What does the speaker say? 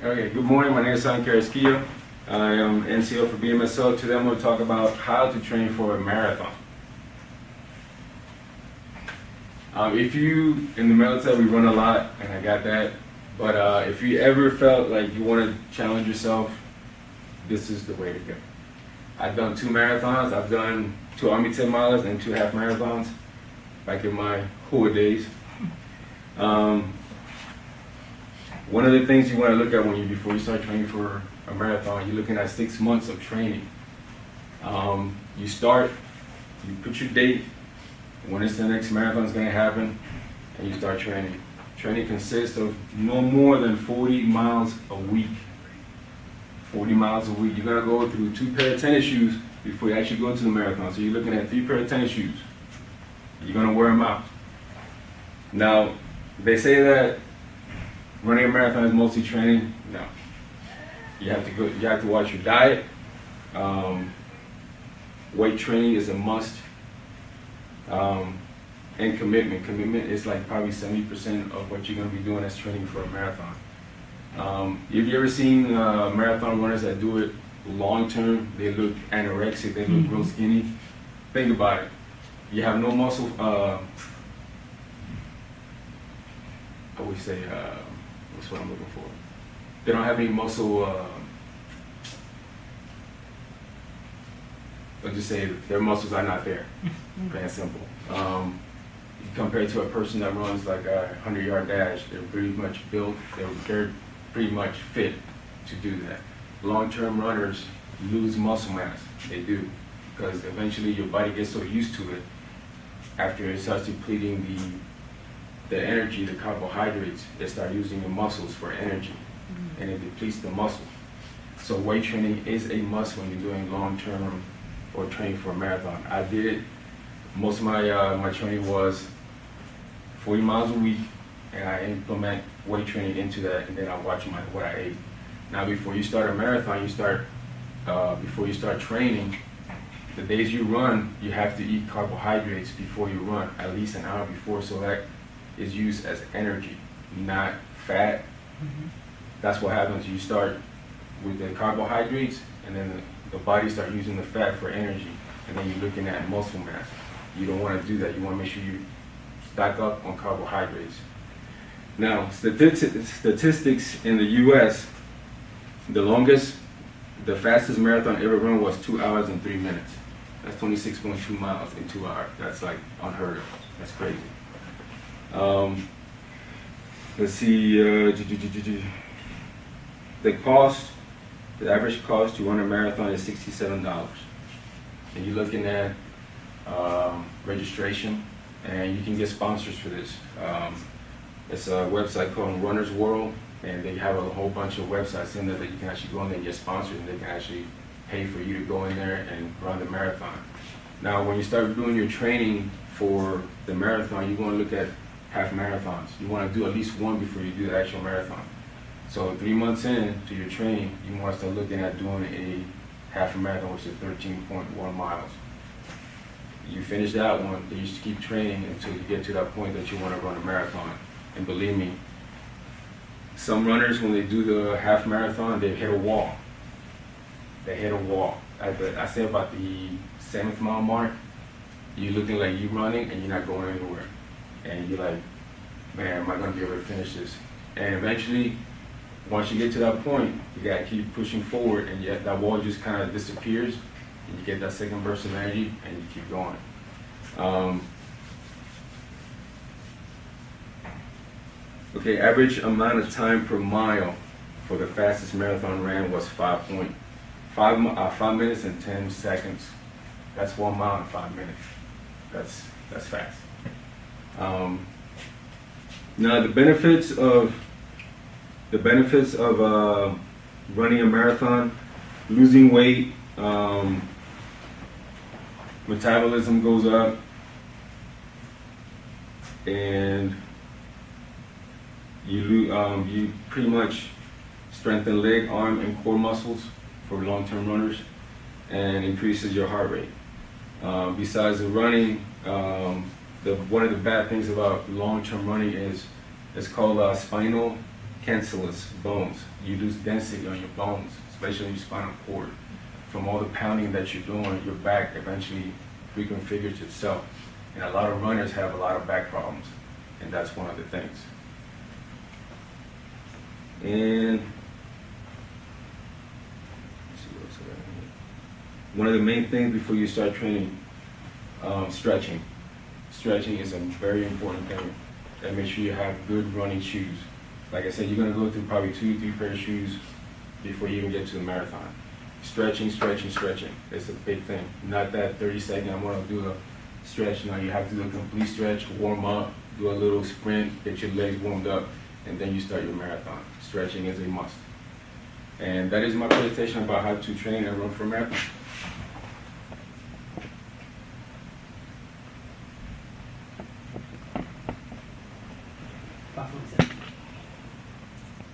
Okay, good morning. My name is San Carrasquillo. I am NCO for BMSO. Today I'm going to talk about how to train for a marathon. If you, in the military, we run a lot, and I got that. But if you ever felt like you want to challenge yourself, this is the way to go. I've done 2 marathons. I've done 2 Army 10 miles and 2 half marathons back in my HUA days. One of the things you want to look at before you start training for a marathon, you're looking at 6 months of training. You put your date, when it's the next marathon is going to happen, and you start training. Training consists of no more than 40 miles a week. 40 miles a week. You're going to go through 2 pair of tennis shoes before you actually go to the marathon. So you're looking at 3 pair of tennis shoes. You're going to wear them out. Now, they say that running a marathon is mostly training. No. You have to watch your diet. Weight training is a must. And commitment. Commitment is like probably 70% of what you're going to be doing as training for a marathon. Have you ever seen marathon runners that do it long term? They look anorexic, they look real skinny. Think about it. You have no muscle, I would say, what's what I'm looking for? They don't have any muscle, let's just say their muscles are not there, plain and simple. Compared to a person that runs like a 100-yard dash, they're pretty much built, they're pretty much fit to do that. Long-term runners lose muscle mass, they do, because eventually your body gets so used to it after it starts depleting the energy, the carbohydrates, they start using the muscles for energy, and it depletes the muscle. So weight training is a must when you're doing long-term or training for a marathon. I did it. Most of my training was 40 miles a week, and I implement weight training into that, and then I watch what I ate. Now, before you start a marathon, before you start training, the days you run, you have to eat carbohydrates before you run, at least an hour before, so that is used as energy, not fat. That's what happens. You start with the carbohydrates, and then the body starts using the fat for energy, and then you're looking at muscle mass. You don't want to do that. You want to make sure you stock up on carbohydrates. Now, statistics in the U.S., the fastest marathon ever run was 2 hours and 3 minutes. That's 26.2 miles in 2 hours. That's like unheard of. That's crazy. Let's see, the average cost to run a marathon is $67. And you're looking at registration, and you can get sponsors for this. It's a website called Runner's World, and they have a whole bunch of websites in there that you can actually go in there and get sponsored, and they can actually pay for you to go in there and run the marathon. Now, when you start doing your training for the marathon, you're going to look at half marathons. You want to do at least one before you do the actual marathon. So 3 months in to your training, you want to start looking at doing a half marathon, which is 13.1 miles. You finish that one, then you just keep training until you get to that point that you want to run a marathon. And believe me, some runners, when they do the half marathon, they hit a wall. They hit a wall. I say about the 7th mile mark, you're looking like you're running and you're not going anywhere. And you're like, man, am I going to be able to finish this? And eventually, once you get to that point, you got to keep pushing forward, and yet that wall just kind of disappears, and you get that second burst of energy, and you keep going. Okay, average amount of time per mile for the fastest marathon ran was 5 minutes and 10 seconds. That's 1 mile in 5 minutes. That's fast. Now the benefits of running a marathon: losing weight, metabolism goes up, and you pretty much strengthen leg, arm, and core muscles for long-term runners, and increases your heart rate. Besides the running, one of the bad things about long-term running is it's called spinal cancellous bones. You lose density on your bones, especially in your spinal cord. From all the pounding that you're doing, your back eventually reconfigures itself. And a lot of runners have a lot of back problems, and that's one of the things. And let's see what's around here. One of the main things before you start training, stretching. Stretching is a very important thing. And make sure you have good running shoes. Like I said, you're gonna go through probably 2 or 3 pair of shoes before you even get to the marathon. Stretching, stretching, stretching. It's a big thing. Not that 30-second, I'm gonna do a stretch. No, you have to do a complete stretch, warm up, do a little sprint, get your legs warmed up, and then you start your marathon. Stretching is a must. And that is my presentation about how to train and run for a marathon. About 47.